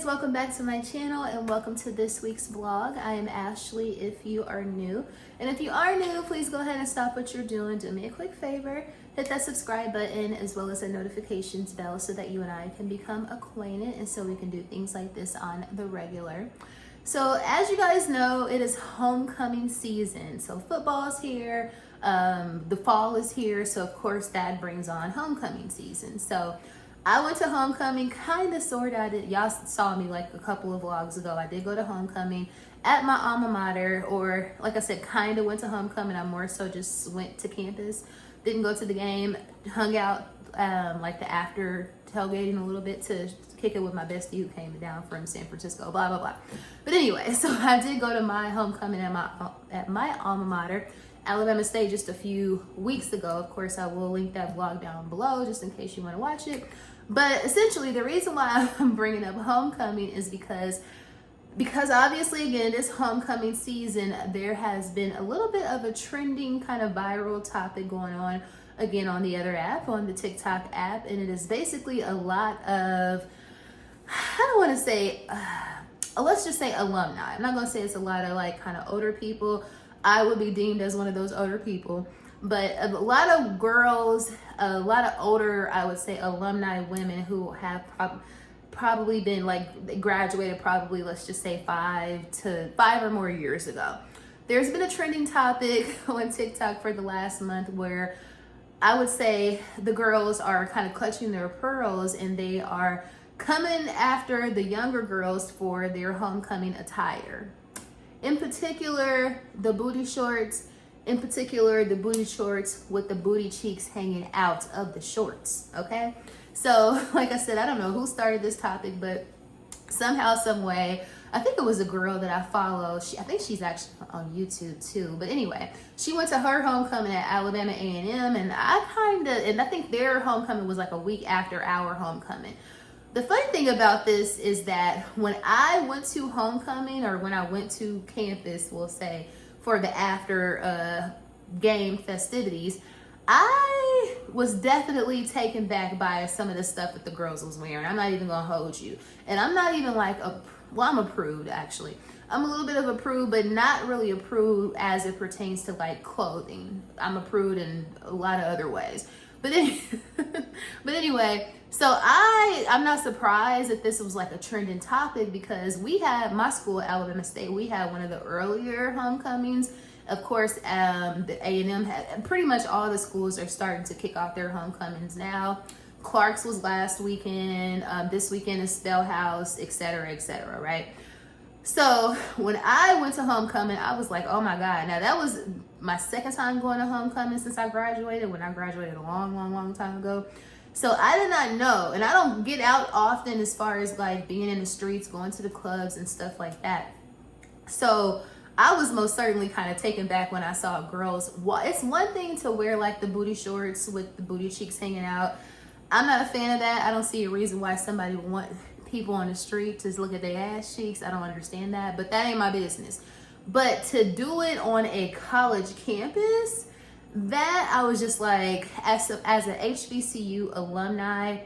welcome back to my channel and welcome to this week's vlog. I am Ashley if you are new. And if you are new, please go ahead and stop what you're doing. Do me a quick favor. Hit that subscribe button as well as the notifications bell so that you and I can become acquainted and so we can do things like this on the regular. So as you guys know, it is homecoming season. So football's here, the fall is here. So of course that brings on homecoming season. So I went to homecoming, kind of, sort of. Y'all saw me like a couple of vlogs ago. I did go to homecoming at my alma mater, or like I said, kind of went to homecoming. I more so just went to campus, didn't go to the game, hung out like the after tailgating a little bit to kick it with my bestie who came down from San Francisco, blah, blah, blah. But anyway, so I did go to my homecoming at my alma mater, Alabama State, just a few weeks ago. Of course, I will link that vlog down below just in case you want to watch it. But essentially, the reason why I'm bringing up homecoming is because obviously, again, this homecoming season, there has been a little bit of a trending kind of viral topic going on, again, on the other app, on the TikTok app. And it is basically a lot of, I don't want to say, let's just say alumni. I'm not going to say it's a lot of like kind of older people. I would be deemed as one of those older people. But a lot of girls, a lot of older, I would say, alumni women who have probably been like, they graduated probably, let's just say 5 or more years ago. There's been a trending topic on TikTok for the last month where I would say the girls are kind of clutching their pearls and they are coming after the younger girls for their homecoming attire. In particular, the booty shorts. In particular, the booty shorts with the booty cheeks hanging out of the shorts, okay? So, like I said, I don't know who started this topic, but somehow, some way, I think it was a girl that I follow. I think she's actually on YouTube too. But anyway, she went to her homecoming at Alabama A&M, and I think their homecoming was like a week after our homecoming. The funny thing about this is that when I went to homecoming, or when I went to campus, we'll say, for the after game festivities, I was definitely taken back by some of the stuff that the girls was wearing. I'm not even gonna hold you. And I'm not even like I'm a prude actually. I'm a little bit of a prude, but not really a prude as it pertains to like clothing. I'm a prude in a lot of other ways. But anyway, so I'm not surprised that this was like a trending topic because we had, my school, Alabama State, we had one of the earlier homecomings. Of course, the A&M had, pretty much all the schools are starting to kick off their homecomings now. Clark's was last weekend, this weekend is Spellhouse, etc., right? So when I went to homecoming, I was like, oh my God. Now that was my second time going to homecoming since I graduated, when I graduated a long time ago. So I did not know, and I don't get out often as far as like being in the streets, going to the clubs and stuff like that. So I was most certainly kind of taken back when I saw girls. Well, it's one thing to wear like the booty shorts with the booty cheeks hanging out. I'm not a fan of that. I don't see a reason why somebody would want people on the street to look at their ass cheeks. I don't understand that, but that ain't my business. But to do it on a college campus, that I was just like, as an HBCU alumni,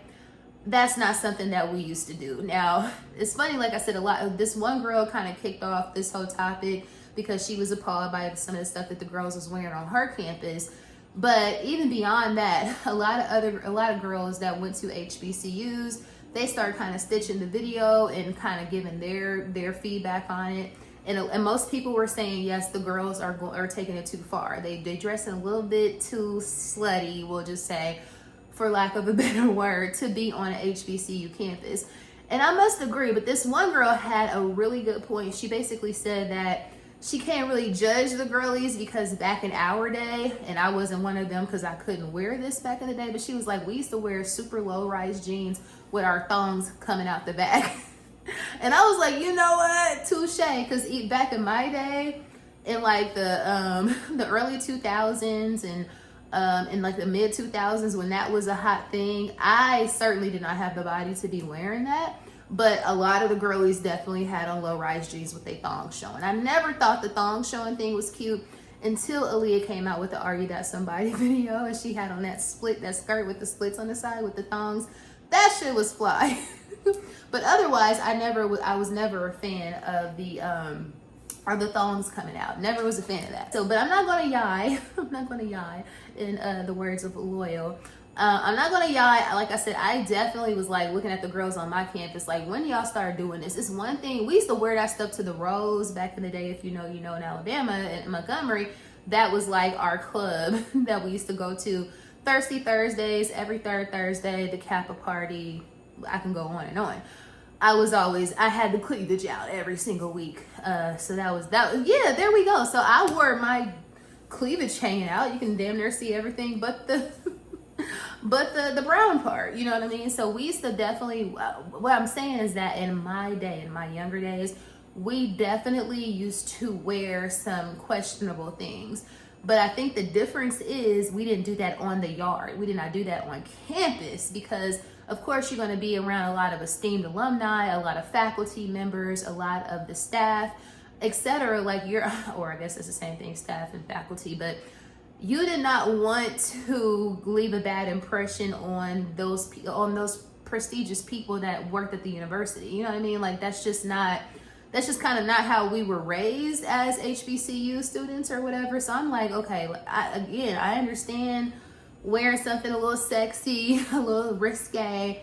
that's not something that we used to do. Now, it's funny, like I said, this one girl kind of kicked off this whole topic because she was appalled by some of the stuff that the girls was wearing on her campus. But even beyond that, a lot of girls that went to HBCUs, they started kind of stitching the video and kind of giving their feedback on it. And most people were saying, yes, the girls are taking it too far. They dressing a little bit too slutty, we'll just say, for lack of a better word, to be on an HBCU campus. And I must agree, but this one girl had a really good point. She basically said that she can't really judge the girlies because back in our day, and I wasn't one of them because I couldn't wear this back in the day, but she was like, we used to wear super low-rise jeans with our thongs coming out the back. And I was like, you know what, touche, because back in my day, in like the early 2000s and in like the mid 2000s, when that was a hot thing, I certainly did not have the body to be wearing that. But a lot of the girlies definitely had on low-rise jeans with their thongs showing. I never thought the thong showing thing was cute until Aaliyah came out with the Are You That Somebody video, and she had on that skirt with the splits on the side with the thongs. That shit was fly. But otherwise, I was never a fan of the thongs coming out. Never was a fan of that. So, but I'm not gonna yai. I'm not gonna yai in the words of Loyal. I'm not gonna yai. Like I said, I definitely was like looking at the girls on my campus, like, when y'all started doing this? It's one thing, we used to wear that stuff to the Rose back in the day. If you know, in Alabama and Montgomery, that was like our club that we used to go to. Thirsty Thursdays, every third Thursday, the Kappa party. I can go on and on. I had the cleavage out every single week. So that was, yeah, there we go. So I wore my cleavage hanging out. You can damn near see everything but the the brown part, you know what I mean? So we used to definitely, what I'm saying is that in my day, in my younger days, we definitely used to wear some questionable things. But I think the difference is we didn't do that on the yard. We did not do that on campus because, of course, you're going to be around a lot of esteemed alumni, a lot of faculty members, a lot of the staff, etc. Like or I guess it's the same thing, staff and faculty, but you did not want to leave a bad impression on those prestigious people that worked at the university. You know what I mean? Like that's just kind of not how we were raised as HBCU students or whatever. So I'm like, okay, I understand wearing something a little sexy, a little risque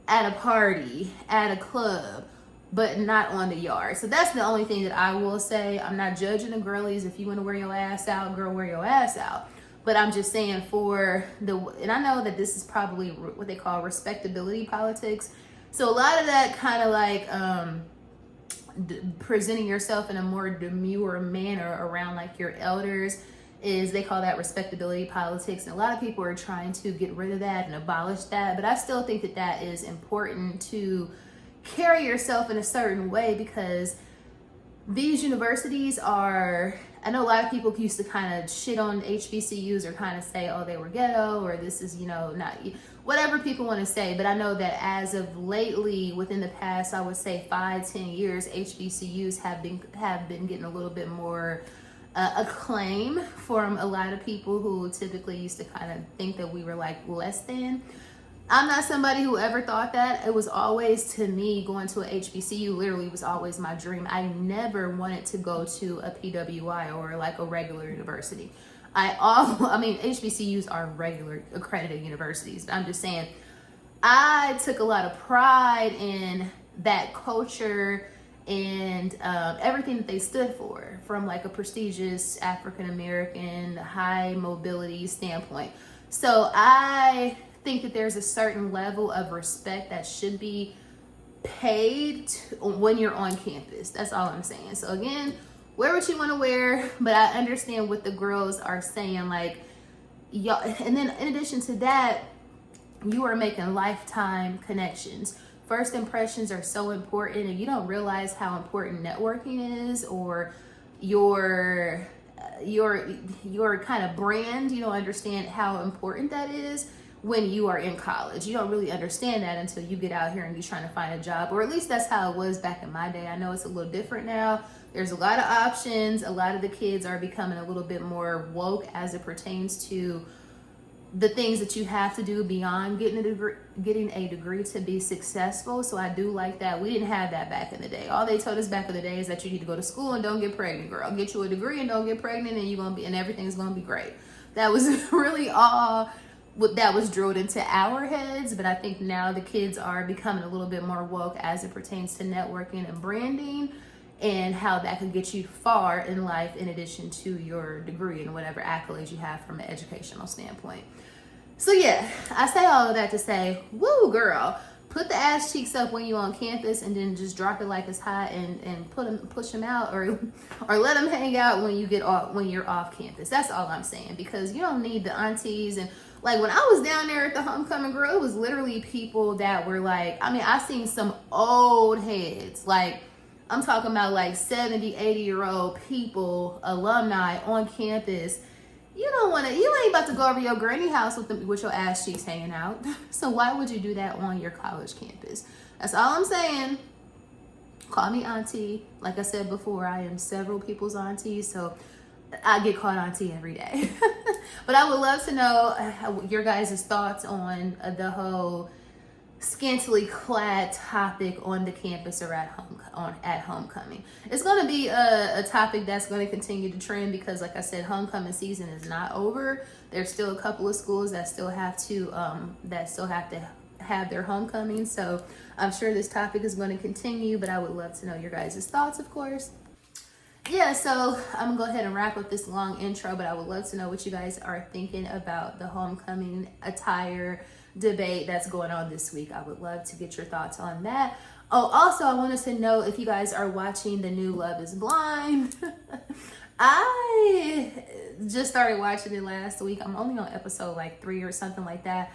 at a party, at a club, but not on the yard. So that's the only thing that I will say. I'm not judging the girlies. If you want to wear your ass out, girl, wear your ass out. But I'm just saying and I know that this is probably what they call respectability politics. So a lot of that kind of like presenting yourself in a more demure manner around like your elders they call that respectability politics. And a lot of people are trying to get rid of that and abolish that. But I still think that that is important to carry yourself in a certain way because these universities are, I know a lot of people used to kind of shit on HBCUs or kind of say, oh, they were ghetto or this is, not whatever people want to say. But I know that as of lately, within the past, I would say 5-10 years, HBCUs have been getting a little bit more acclaim from a lot of people who typically used to kind of think that we were like less than. I'm not somebody who ever thought that. It was always, to me, going to a HBCU literally was always my dream. I never wanted to go to a PWI or like a regular university. I mean, HBCUs are regular accredited universities. I'm just saying, I took a lot of pride in that culture and everything that they stood for from like a prestigious African-American high mobility standpoint. So I think that there's a certain level of respect that should be paid when you're on campus. That's all I'm saying. So again, wear what you want to wear, but I understand what the girls are saying, like, y'all. And then in addition to that, you are making lifetime connections. First impressions are so important, and you don't realize how important networking is, or your kind of brand. You don't understand how important that is when you are in college. You don't really understand that until you get out here and you're trying to find a job, or at least that's how it was back in my day. I know it's a little different now. There's a lot of options. A lot of the kids are becoming a little bit more woke as it pertains to the things that you have to do beyond getting a degree to be successful. So I do like that. We didn't have that back in the day. All they told us back in the day is that you need to go to school and don't get pregnant, girl. Get you a degree and don't get pregnant, and everything's gonna be great. That was really all that was drilled into our heads. But I think now the kids are becoming a little bit more woke as it pertains to networking and branding, and how that could get you far in life in addition to your degree and whatever accolades you have from an educational standpoint. So yeah, I say all of that to say, woo girl, put the ass cheeks up when you're on campus, and then just drop it like it's hot and push them out, or let them hang out when you're off campus. That's all I'm saying, because you don't need the aunties. And like when I was down there at the homecoming, girl, it was literally people that were like, I mean, I seen some old heads, like I'm talking about like 70, 80-year-old people, alumni on campus. You ain't about to go over your granny house with your ass cheeks hanging out. So why would you do that on your college campus? That's all I'm saying. Call me auntie. Like I said before, I am several people's auntie, so I get called auntie every day. But I would love to know your guys' thoughts on the whole scantily clad topic on the campus or at homecoming. It's going to be a topic that's going to continue to trend because, like I said, homecoming season is not over. There's still a couple of schools that still have to have their homecoming. So I'm sure this topic is going to continue, but I would love to know your guys' thoughts, of course. Yeah, so I'm gonna go ahead and wrap up this long intro, but I would love to know what you guys are thinking about the homecoming attire debate that's going on this week. I would love to get your thoughts on that. Oh, also, I wanted to know if you guys are watching the new Love is Blind. I just started watching it last week. I'm only on episode like 3 or something like that.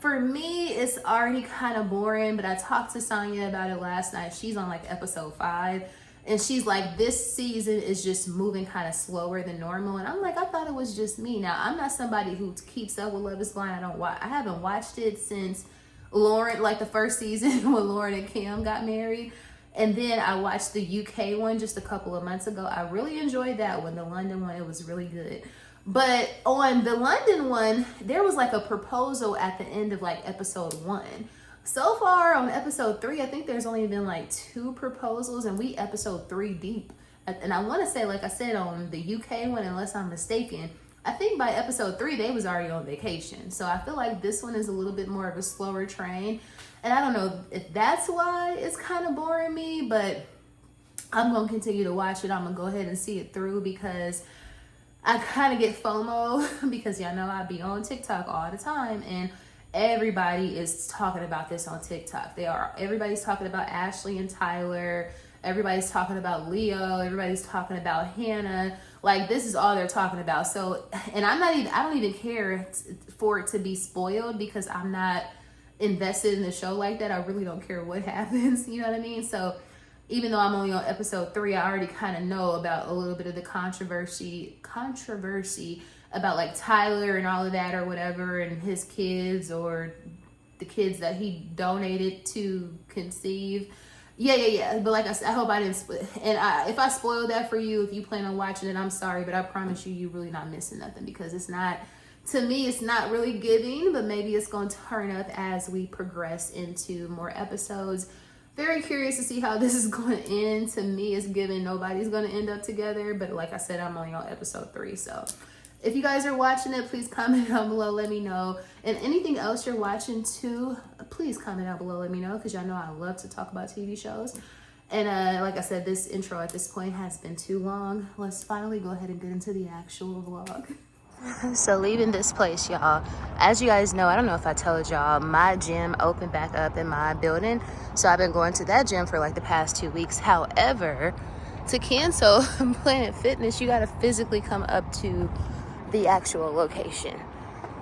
For me, it's already kind of boring, but I talked to Sonia about it last night. She's on like episode 5. And she's like, this season is just moving kind of slower than normal. And I'm like, I thought it was just me. Now, I'm not somebody who keeps up with Love is Blind. I haven't watched it since Lauren, like the first season when Lauren and Kim got married. And then I watched the UK one just a couple of months ago. I really enjoyed that one. The London one, it was really good. But on the London one, there was like a proposal at the end of like episode 1. So far on episode 3, I think there's only been like 2 proposals, and we episode 3 deep. And I want to say, like I said, on the UK one, unless I'm mistaken, I think by episode 3 they was already on vacation. So I feel like this one is a little bit more of a slower train, and I don't know if that's why it's kind of boring me, but I'm gonna continue to watch it. I'm gonna go ahead and see it through because I kind of get FOMO because y'all know I be on TikTok all the time, and everybody is talking about this on TikTok. Everybody's talking about Ashley and Tyler. Everybody's talking about Leo. Everybody's talking about Hannah. Like, this is all they're talking about. So, and I don't even care for it to be spoiled because I'm not invested in the show like that. I really don't care what happens. You know what I mean? So even though I'm only on episode 3, I already kind of know about a little bit of the controversy about like Tyler and all of that or whatever, and his kids or the kids that he donated to conceive. Yeah. But like I said, I hope I didn't if I spoiled that for you, if you plan on watching it, I'm sorry, but I promise you're really not missing nothing because it's not, to me, it's not really giving, but maybe it's going to turn up as we progress into more episodes. Very curious to see how this is going to end. To me, it's giving nobody's going to end up together, but like I said, I'm only on episode 3, so if you guys are watching it, please comment down below, let me know. And anything else you're watching too, please comment down below, let me know, because y'all know I love to talk about TV shows. And like I said, this intro at this point has been too long. Let's finally go ahead and get into the actual vlog. So leaving this place, y'all, as you guys know, I don't know if I told y'all, my gym opened back up in my building. So I've been going to that gym for like the past 2 weeks. However, to cancel Planet Fitness, you got to physically come up to the actual location,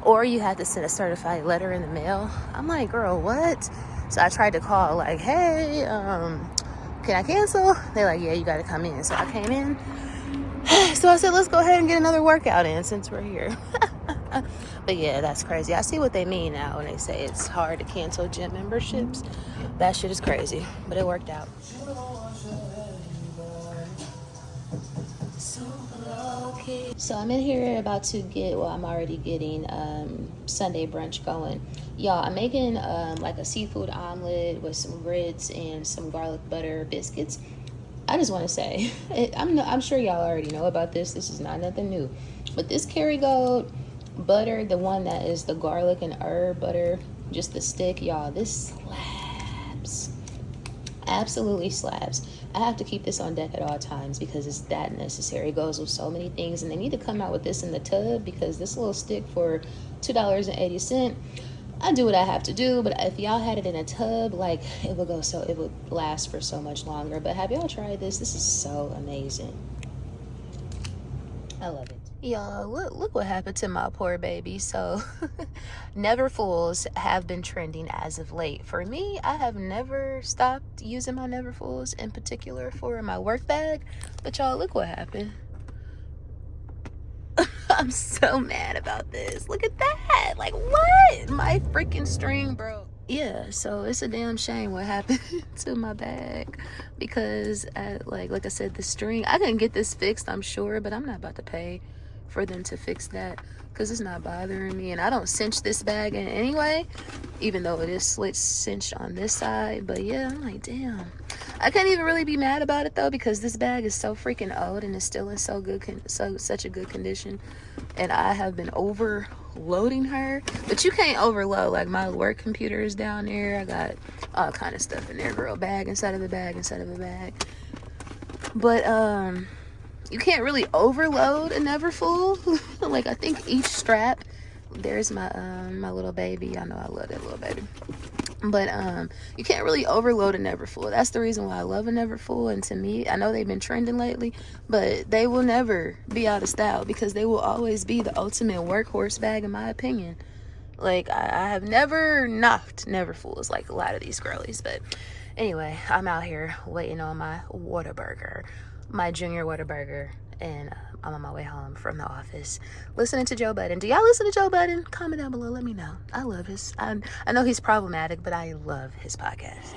or you have to send a certified letter in the mail. I'm like, girl, what? So I tried to call like, hey, can I cancel? They're like, yeah, you got to come in. So I came in. So I said, let's go ahead and get another workout in since we're here. But yeah, that's crazy. I see what they mean now when they say it's hard to cancel gym memberships. That shit is crazy, but it worked out. So I'm in here about to I'm already getting Sunday brunch going. Y'all, I'm making like a seafood omelet with some grits and some garlic butter biscuits. I just want to say, I'm sure y'all already know about this. This is not nothing new. But this Kerrygold butter, the one that is the garlic and herb butter, just the stick, y'all, this slaps. Absolutely slaps. I have to keep this on deck at all times because it's that necessary. It goes with so many things, and they need to come out with this in the tub because this little stick for $2.80, I do what I have to do, but if y'all had it in a tub, like, it would last for so much longer. But have y'all tried this? This is so amazing. I love it. Y'all, look what happened to my poor baby. So Neverfuls have been trending as of late. For me, I have never stopped using my Neverfuls, in particular for my work bag. But y'all, look what happened. I'm so mad about this. Look at that. Like, what? My freaking string broke. Yeah, so it's a damn shame what happened to my bag because like I said, the string, I couldn't get this fixed, I'm sure, but I'm not about to pay for them to fix that, because it's not bothering me. And I don't cinch this bag in anyway, even though it is cinched on this side. But yeah, I'm like, damn. I can't even really be mad about it though, because this bag is so freaking old and it's still in such a good condition. And I have been overloading her, but you can't overload. Like, my work computer is down there. I got all kind of stuff in there, girl. Bag inside of a bag inside of a bag. But you can't really overload a Neverfull. Like, I think each strap, there's my my little baby. I know I love that little baby. But you can't really overload a Neverfull. That's the reason why I love a Neverfull. And to me, I know they've been trending lately, but they will never be out of style, because they will always be the ultimate workhorse bag, in my opinion. Like, I have never knocked Neverfulls like a lot of these girlies. But anyway, I'm out here waiting on my Whataburger, my junior Whataburger, and I'm on my way home from the office listening to Joe Budden. Do y'all listen to Joe Budden? Comment down below, let me know. I love his, I know he's problematic, but I love his podcast.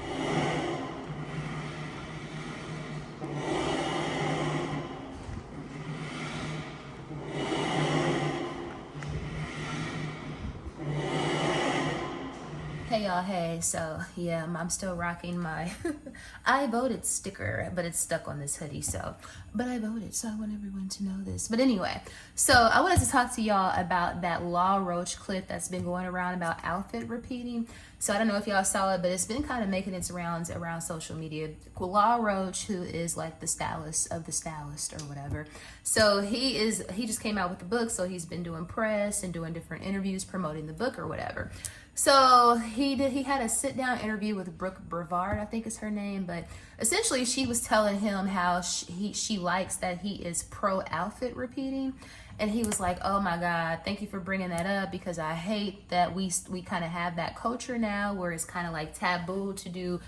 Hey y'all, hey, so yeah, I'm still rocking my I voted sticker, but it's stuck on this hoodie, so, but I voted, so I want everyone to know this. But anyway, so I wanted to talk to y'all about that Law Roach clip that's been going around about outfit repeating. So I don't know if y'all saw it, but it's been kind of making its rounds around social media. Law Roach, who is like the stylist of the stylist or whatever. So he just came out with the book, so he's been doing press and doing different interviews promoting the book or whatever. So he had a sit down interview with Brooke Brevard, I think is her name, but essentially she was telling him how she likes that he is pro outfit repeating. And he was like, oh my God, thank you for bringing that up, because I hate that we kind of have that culture now where it's kind of like taboo to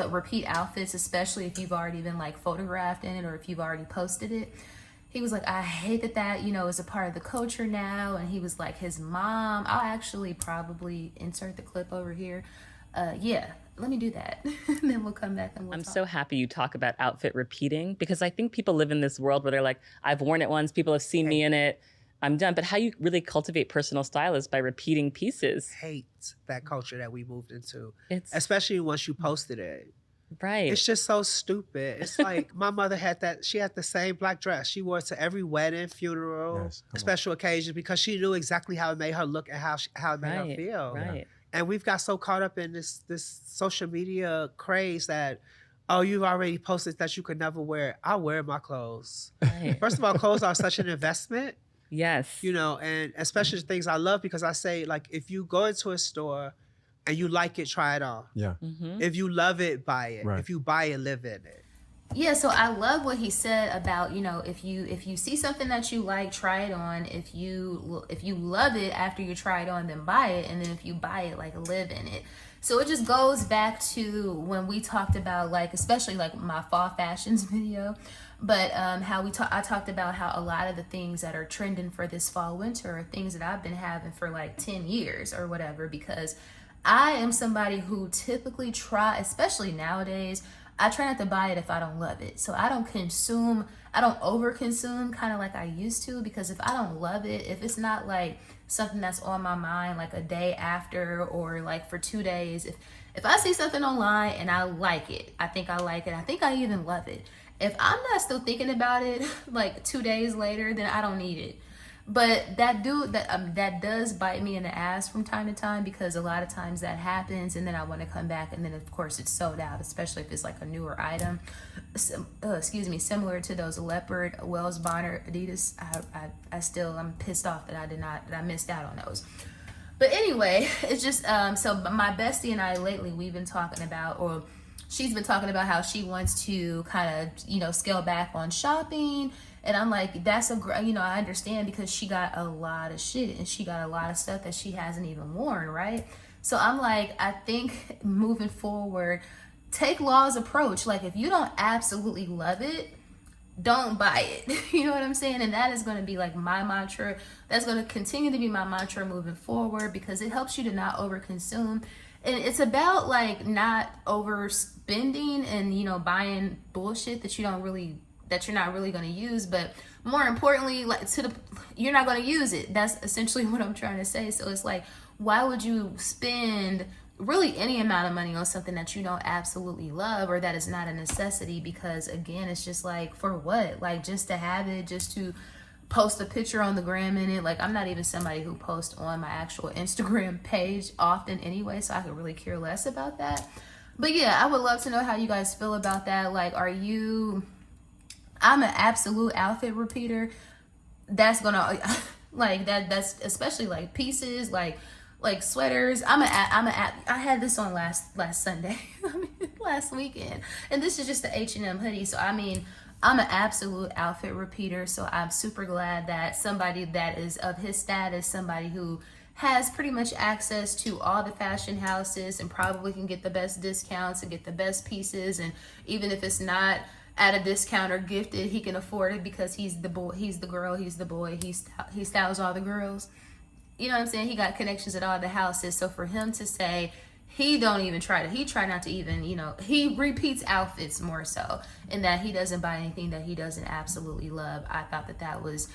repeat outfits, especially if you've already been like photographed in it or if you've already posted it. He was like, I hate that, you know, is a part of the culture now. And he was like, his mom, I'll actually probably insert the clip over here. Yeah, let me do that. And then we'll come back and we'll talk. So happy you talk about outfit repeating, because I think people live in this world where they're like, I've worn it once, people have seen me in it, I'm done. But how you really cultivate personal style is by repeating pieces. Hate that culture that we moved into, especially once you posted it. Right. It's just so stupid. It's like my mother had that. She had the same black dress. She wore it to every wedding, funeral, special occasion, because she knew exactly how it made her look and how it made her feel. Right. And we've got so caught up in this social media craze that, oh, you've already posted that you could never wear it. I wear my clothes. Right. First of all, clothes are such an investment. Yes. You know, and especially things I love, because I say, like, if you go into a store and you like it, try it on. Yeah. Mm-hmm. If you love it, buy it. Right. If you buy it, live in it. Yeah, so I love what he said about, you know, if you see something that you like, try it on. If you love it after you try it on, then buy it. And then if you buy it, like, live in it. So it just goes back to when we talked about, like, especially like my fall fashions video, but I talked about how a lot of the things that are trending for this fall winter are things that I've been having for like 10 years or whatever, because I am somebody who typically especially nowadays, I try not to buy it if I don't love it. So I don't over-consume kind of like I used to, because if I don't love it, if it's not like something that's on my mind like a day after or like for 2 days, if I see something online and I like it, I think I even love it. If I'm not still thinking about it like 2 days later, then I don't need it. But that does bite me in the ass from time to time, because a lot of times that happens and then I want to come back and then of course it's sold out, especially if it's like a newer item. Similar to those leopard Wells Bonner Adidas. I'm pissed off that I missed out on those. But anyway, it's just so my bestie and I lately, we've been talking about, or she's been talking about how she wants to kind of, you know, scale back on shopping. And I'm like, that's I understand, because she got a lot of shit and she got a lot of stuff that she hasn't even worn, right? So I'm like, I think moving forward, take Law's approach. Like, if you don't absolutely love it, don't buy it. You know what I'm saying? And that is going to be like my mantra. That's going to continue to be my mantra moving forward, because it helps you to not overconsume. And it's about like not overspending and, you know, buying bullshit that that you're not really going to use, but more importantly, like you're not going to use it. That's essentially what I'm trying to say. So it's like, why would you spend really any amount of money on something that you don't absolutely love, or that is not a necessity? Because again, it's just like, for what? Like, just to have it, just to post a picture on the gram in it. Like, I'm not even somebody who posts on my actual Instagram page often anyway, so I could really care less about that. But yeah, I would love to know how you guys feel about that. Like, I'm an absolute outfit repeater. That's gonna like that's especially like pieces like sweaters. I had this on last Sunday, last weekend, and this is just the H&M hoodie. So I mean, I'm an absolute outfit repeater. So I'm super glad that somebody that is of his status, somebody who has pretty much access to all the fashion houses and probably can get the best discounts and get the best pieces, and even if it's not at a discount or gifted, he can afford it because he's the boy, he's the girl, he's the boy, he styles all the girls. You know what I'm saying? He got connections at all the houses. So for him to say he try not to even, you know, he repeats outfits more so, and that he doesn't buy anything that he doesn't absolutely love. I thought that was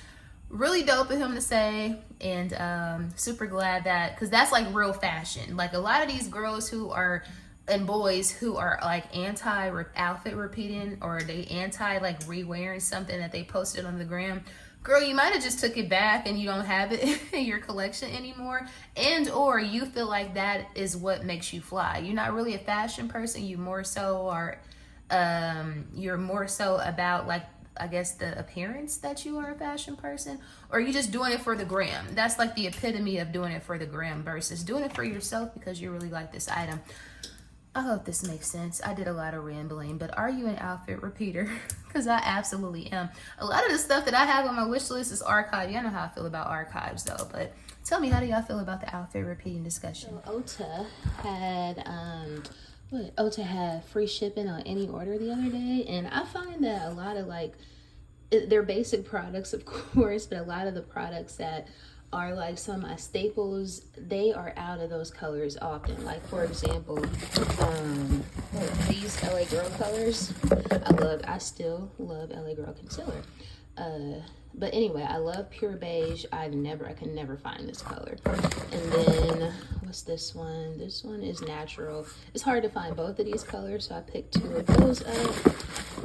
really dope of him to say, and super glad that, because that's like real fashion. Like, a lot of these girls who are, and boys who are like anti outfit repeating, or they anti like re-wearing something that they posted on the gram, girl, you might have just took it back and you don't have it in your collection anymore, and or you feel like that is what makes you fly. You're not really a fashion person. You more so are you're more so about, like, I guess, the appearance that you are a fashion person, or you just doing it for the gram. That's like the epitome of doing it for the gram versus doing it for yourself because you really like this item. I hope this makes sense. I did a lot of rambling, but are you an outfit repeater? Because I absolutely am. A lot of the stuff that I have on my wish list is archive. Y'all know how I feel about archives though, but tell me, how do y'all feel about the outfit repeating discussion? So Ota had free shipping on any order the other day, and I find that a lot of, like, they're basic products, of course, but a lot of the products that are like some of my staples, they are out of those colors often. Like, for example, these LA Girl colors, I still love LA Girl concealer. But anyway, I love pure beige. I can never find this color. And then what's this one? This one is natural. It's hard to find both of these colors, so I picked two of those up.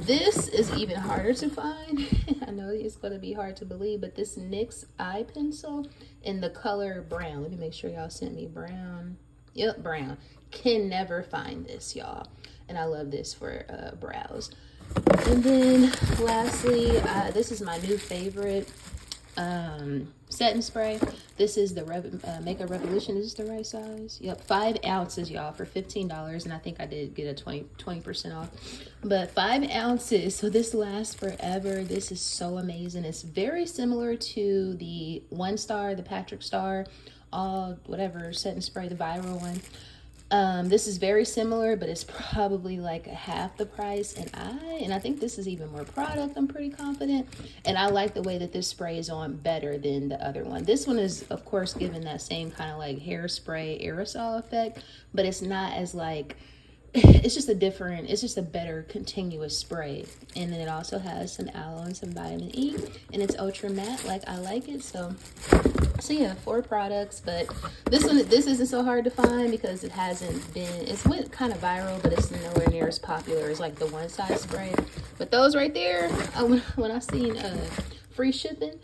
This is even harder to find. I know it's going to be hard to believe, but this NYX eye pencil in the color brown. Let me make sure y'all sent me brown. Yep, brown. Can never find this, y'all. And I love this for brows. And then lastly, this is my new favorite setting spray. This is the Makeup Revolution. Is this the right size? Yep, 5 ounces, y'all, for $15. And I think I did get a 20% off. But 5 ounces, so this lasts forever. This is so amazing. It's very similar to the One Star, the Patrick Star, whatever setting spray, the viral one. This is very similar, but it's probably like half the price, and I think this is even more product. I'm pretty confident, and I like the way that this spray is on better than the other one. This one is, of course, given that same kind of like hairspray aerosol effect, but it's not as like, it's just a better continuous spray. And then it also has some aloe and some vitamin E, and it's ultra matte like I like it. So yeah, 4 products, but this isn't so hard to find because it went kind of viral, but it's nowhere near as popular as like the One Size spray. But those right there, when I seen free shipping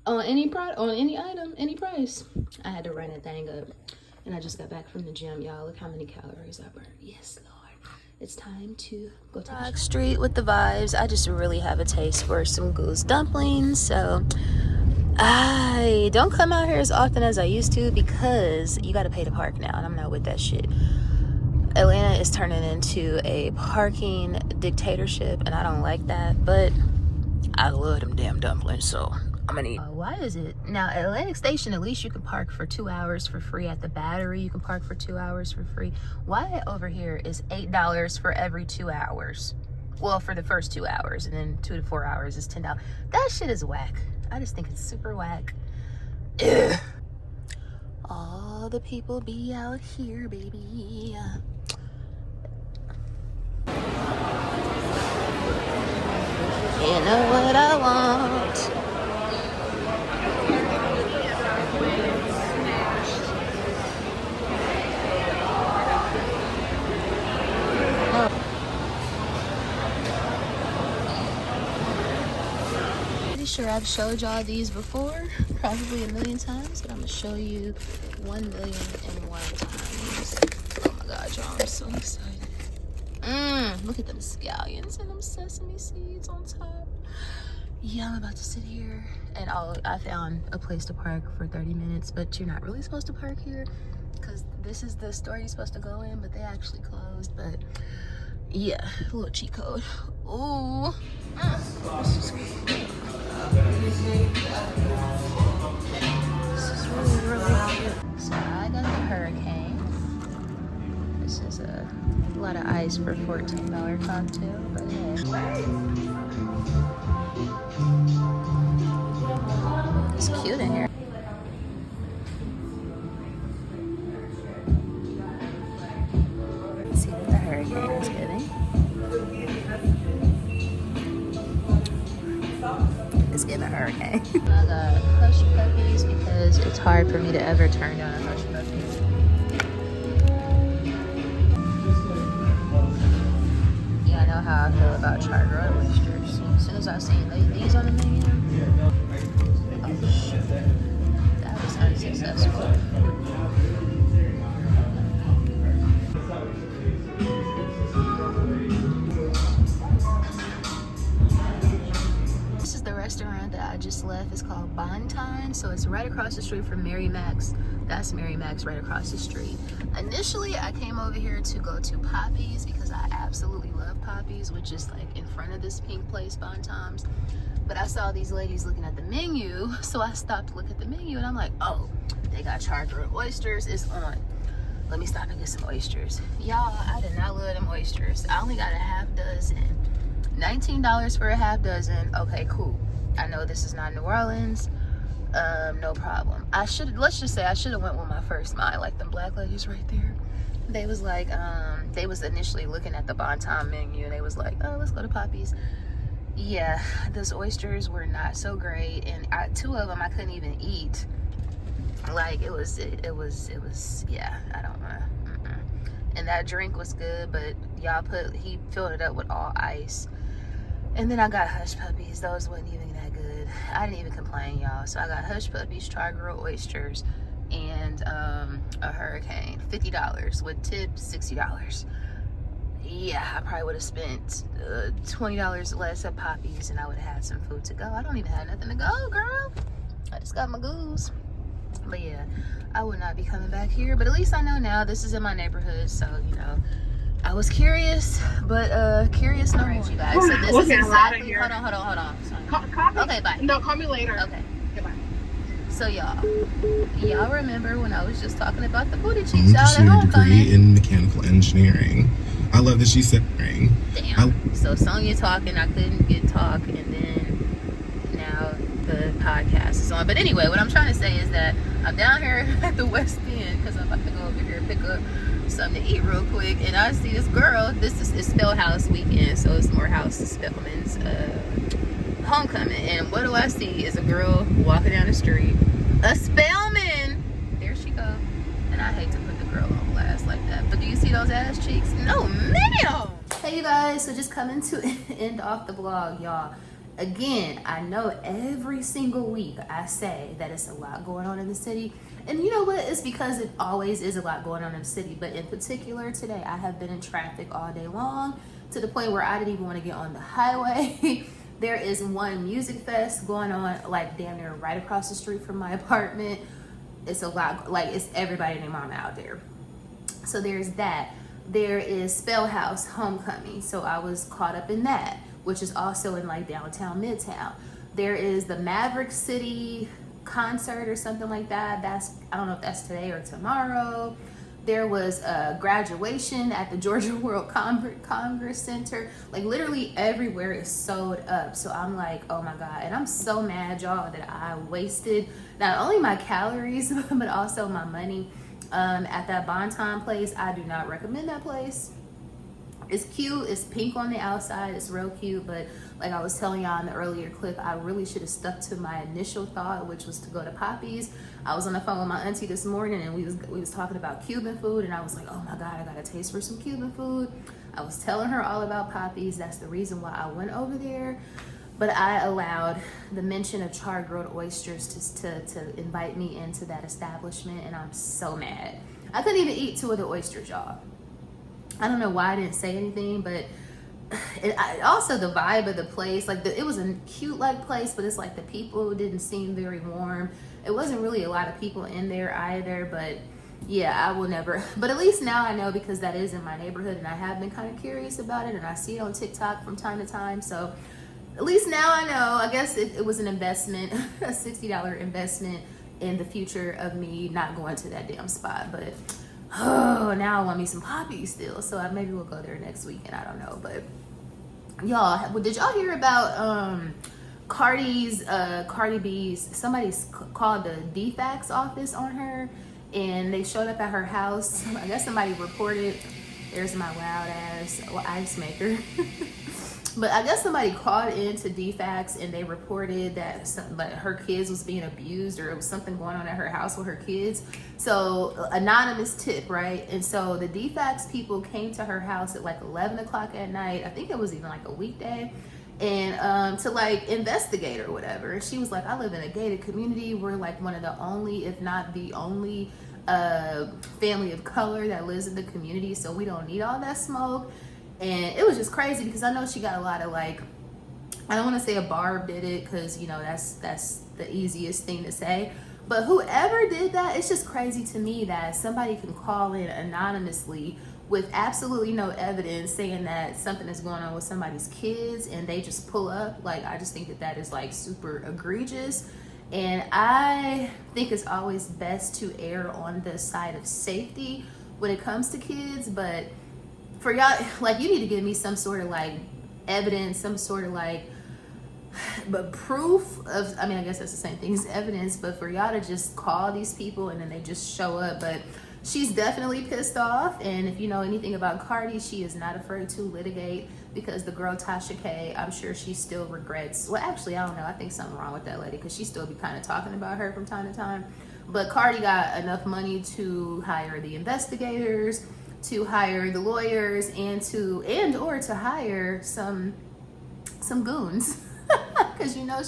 on any product, on any item, any price, I had to run that thing up. And I just got back from the gym, y'all. Look how many calories I burned. Yes, Lord. It's time to go to Rock Street with the vibes. I just really have a taste for some goose dumplings, so I don't come out here as often as I used to because you got to pay to park now, and I'm not with that shit. Atlanta is turning into a parking dictatorship, and I don't like that, but I love them damn dumplings, so I'm gonna eat. Why is it now Atlantic Station? At least you can park for 2 hours for free. At the Battery, you can park for 2 hours for free. Why over here is $8 for every 2 hours? Well, for the first 2 hours, and then 2 to 4 hours is $10. That shit is whack. I just think it's super whack. Ugh. All the people be out here, baby. And what I want. Pretty sure I've showed y'all these before, probably a million times, but I'm gonna show you 1,000,001 times. Oh my god, y'all, I'm so excited. Look at them scallions and them sesame seeds on top. Yeah, I'm about to sit here and I found a place to park for 30 minutes, but you're not really supposed to park here because this is the store you're supposed to go in, but they actually closed. But yeah, a little cheat code. Ooh. This is cute. Really cute. So I got the Hurricane. This is a lot of ice for a $14 cocktail, but yeah. It's cute in here. Let's see what the Hurricane is giving. It's giving Hurricane. I got Hush Puppies because it's hard for me to ever turn down a Hush Puppy. Yeah, I know how I feel about char-grilled oysters. As soon as I seen these on the menu, oh shit, that was unsuccessful. This is the restaurant that I just left. It's called Bonton, so it's right across the street from Mary Mac's. That's Mary Mac's right across the street. Initially, I came over here to go to Poppy's because I absolutely love Poppy's, which is like in front of this pink place, Bonton's. But I saw these ladies looking at the menu, so I stopped to look at the menu and I'm like, oh, they got char-grilled oysters. It's on. Let me stop and get some oysters. Y'all, I did not love them oysters. I only got a half dozen. $19 for a half dozen. Okay, cool. I know this is not New Orleans. No problem. Let's just say I should have went with my first mind, like them black ladies right there. They was like, they was initially looking at the Bonton menu and they was like, oh, let's go to Poppy's. Yeah, those oysters were not so great, and two of them I couldn't even eat. Like it was yeah, I don't know. And that drink was good, but he filled it up with all ice. And then I got Hush Puppies. Those wasn't even that good. I didn't even complain, y'all. So I got Hush Puppies, char-grilled oysters, and a Hurricane. $50 with tip, $60. Yeah, I probably would have spent $20 less at Poppy's and I would have had some food to go. I don't even have nothing to go, girl. I just got my goose. But yeah, I would not be coming back here. But at least I know now this is in my neighborhood. So, you know, I was curious, but curious no more, you guys. So this is exactly, hold on. Sorry. Call me. Okay, bye. No, call me later. Okay. Goodbye. So y'all remember when I was just talking about the booty cheeks I'm out at pursuing a homecoming? degree in mechanical engineering. I love that she's saying. Damn. So Sonia talking, I couldn't get talk, and then now the podcast is on. But anyway, what I'm trying to say is that I'm down here at the West End because I'm about to go over here and pick up something to eat real quick, and I see this girl. This is Spellhouse weekend, so it's Morehouse Spellman's homecoming, and what do I see is a girl walking down the street, a Spellman. There she goes. And I hate to put the girl on blast like that, but do you see those ass cheeks? No, ma'am. Hey you guys, so just coming to end off the vlog, y'all. Again, I know every single week I say that it's a lot going on in the city, and you know what, it's because it always is a lot going on in the city, but in particular today I have been in traffic all day long to the point where I didn't even want to get on the highway. There is one music fest going on like damn near right across the street from my apartment. It's a lot, like it's everybody and their mama out there. So there's that. There is Spellhouse homecoming, so I was caught up in that, which is also in like downtown Midtown. There is the Maverick City concert or something like that. I don't know if that's today or tomorrow. There was a graduation at the Georgia World Congress Center. Like literally everywhere is sold up. So I'm like, oh my God. And I'm so mad, y'all, that I wasted not only my calories, but also my money at that Bonton place. I do not recommend that place. It's cute. It's pink on the outside. It's real cute. But like I was telling y'all in the earlier clip, I really should have stuck to my initial thought, which was to go to Poppy's. I was on the phone with my auntie this morning, and we was talking about Cuban food, and I was like, oh my God, I got a taste for some Cuban food. I was telling her all about Poppy's. That's the reason why I went over there. But I allowed the mention of charred grilled oysters to invite me into that establishment, and I'm so mad. I couldn't even eat 2 of the oysters, y'all. I don't know why I didn't say anything, but also the vibe of the place, like it was a cute like place, but it's like the people didn't seem very warm. It wasn't really a lot of people in there either, but yeah, I will never. But at least now I know, because that is in my neighborhood, and I have been kind of curious about it, and I see it on TikTok from time to time. So at least now I know. I guess it was an investment, a $60 investment in the future of me not going to that damn spot. But oh, now I want me some Poppy's still. So maybe we'll go there next weekend. I don't know. But y'all, did y'all hear about Cardi B's, somebody's called the DFAX office on her, and they showed up at her house. I guess somebody reported, there's my loud ass ice maker. But I guess somebody called into DFAX, and they reported that her kids was being abused, or it was something going on at her house with her kids. So anonymous tip, right? And so the DFAX people came to her house at like 11 o'clock at night. I think it was even like a weekday. And to like investigate or whatever. And she was like, I live in a gated community. We're like one of the only, if not the only family of color that lives in the community. So we don't need all that smoke. And it was just crazy, because I know she got a lot of like, I don't want to say a Barb did it, because you know that's the easiest thing to say, but whoever did that, it's just crazy to me that somebody can call in anonymously with absolutely no evidence saying that something is going on with somebody's kids, and they just pull up. Like, I just think that is like super egregious, and I think it's always best to err on the side of safety when it comes to kids. But for y'all, like, you need to give me some sort of like evidence, some sort of like, but proof of, I mean, I guess that's the same thing as evidence, but for y'all to just call these people and then they just show up. But she's definitely pissed off, and if you know anything about Cardi, she is not afraid to litigate, because the girl Tasha K, I'm sure she still regrets, well actually I don't know, I think something wrong with that lady, because she still be kind of talking about her from time to time. But Cardi got enough money to hire the investigators, to hire the lawyers, and or to hire some goons. Because you know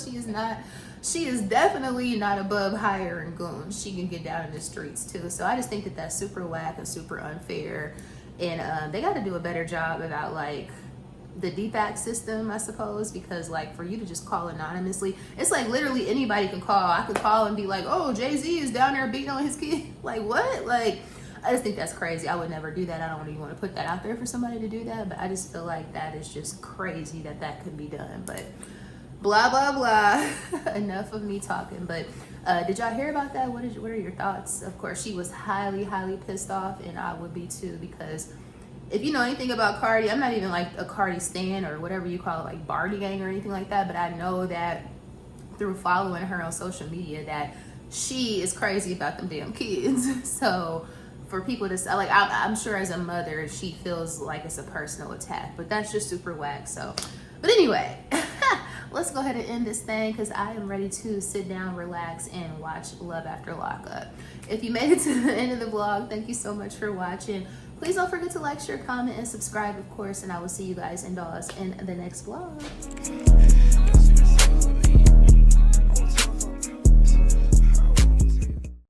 she is definitely not above hiring goons. She can get down in the streets too. So I just think that that's super whack and super unfair, and they got to do a better job about like the DFAX system, I suppose, because like for you to just call anonymously, it's like literally anybody can call. I could call and be like, oh, Jay-Z is down there beating on his kid. Like, what? Like, I just think that's crazy. I would never do that. I don't even want to put that out there for somebody to do that, but I just feel like that is just crazy that could be done. But blah, blah, blah. Enough of me talking. But did y'all hear about that? What are your thoughts? Of course, she was highly, highly pissed off, and I would be too, because if you know anything about Cardi, I'm not even like a Cardi stan or whatever you call it, like Bardi gang or anything like that, but I know that through following her on social media that she is crazy about them damn kids. So for people to say, like, I'm sure as a mother, she feels like it's a personal attack, but that's just super whack. So, but anyway, let's go ahead and end this thing, because I am ready to sit down, relax, and watch Love After Lockup. If you made it to the end of the vlog, thank you so much for watching. Please don't forget to like, share, comment, and subscribe, of course, and I will see you guys and dolls in the next vlog.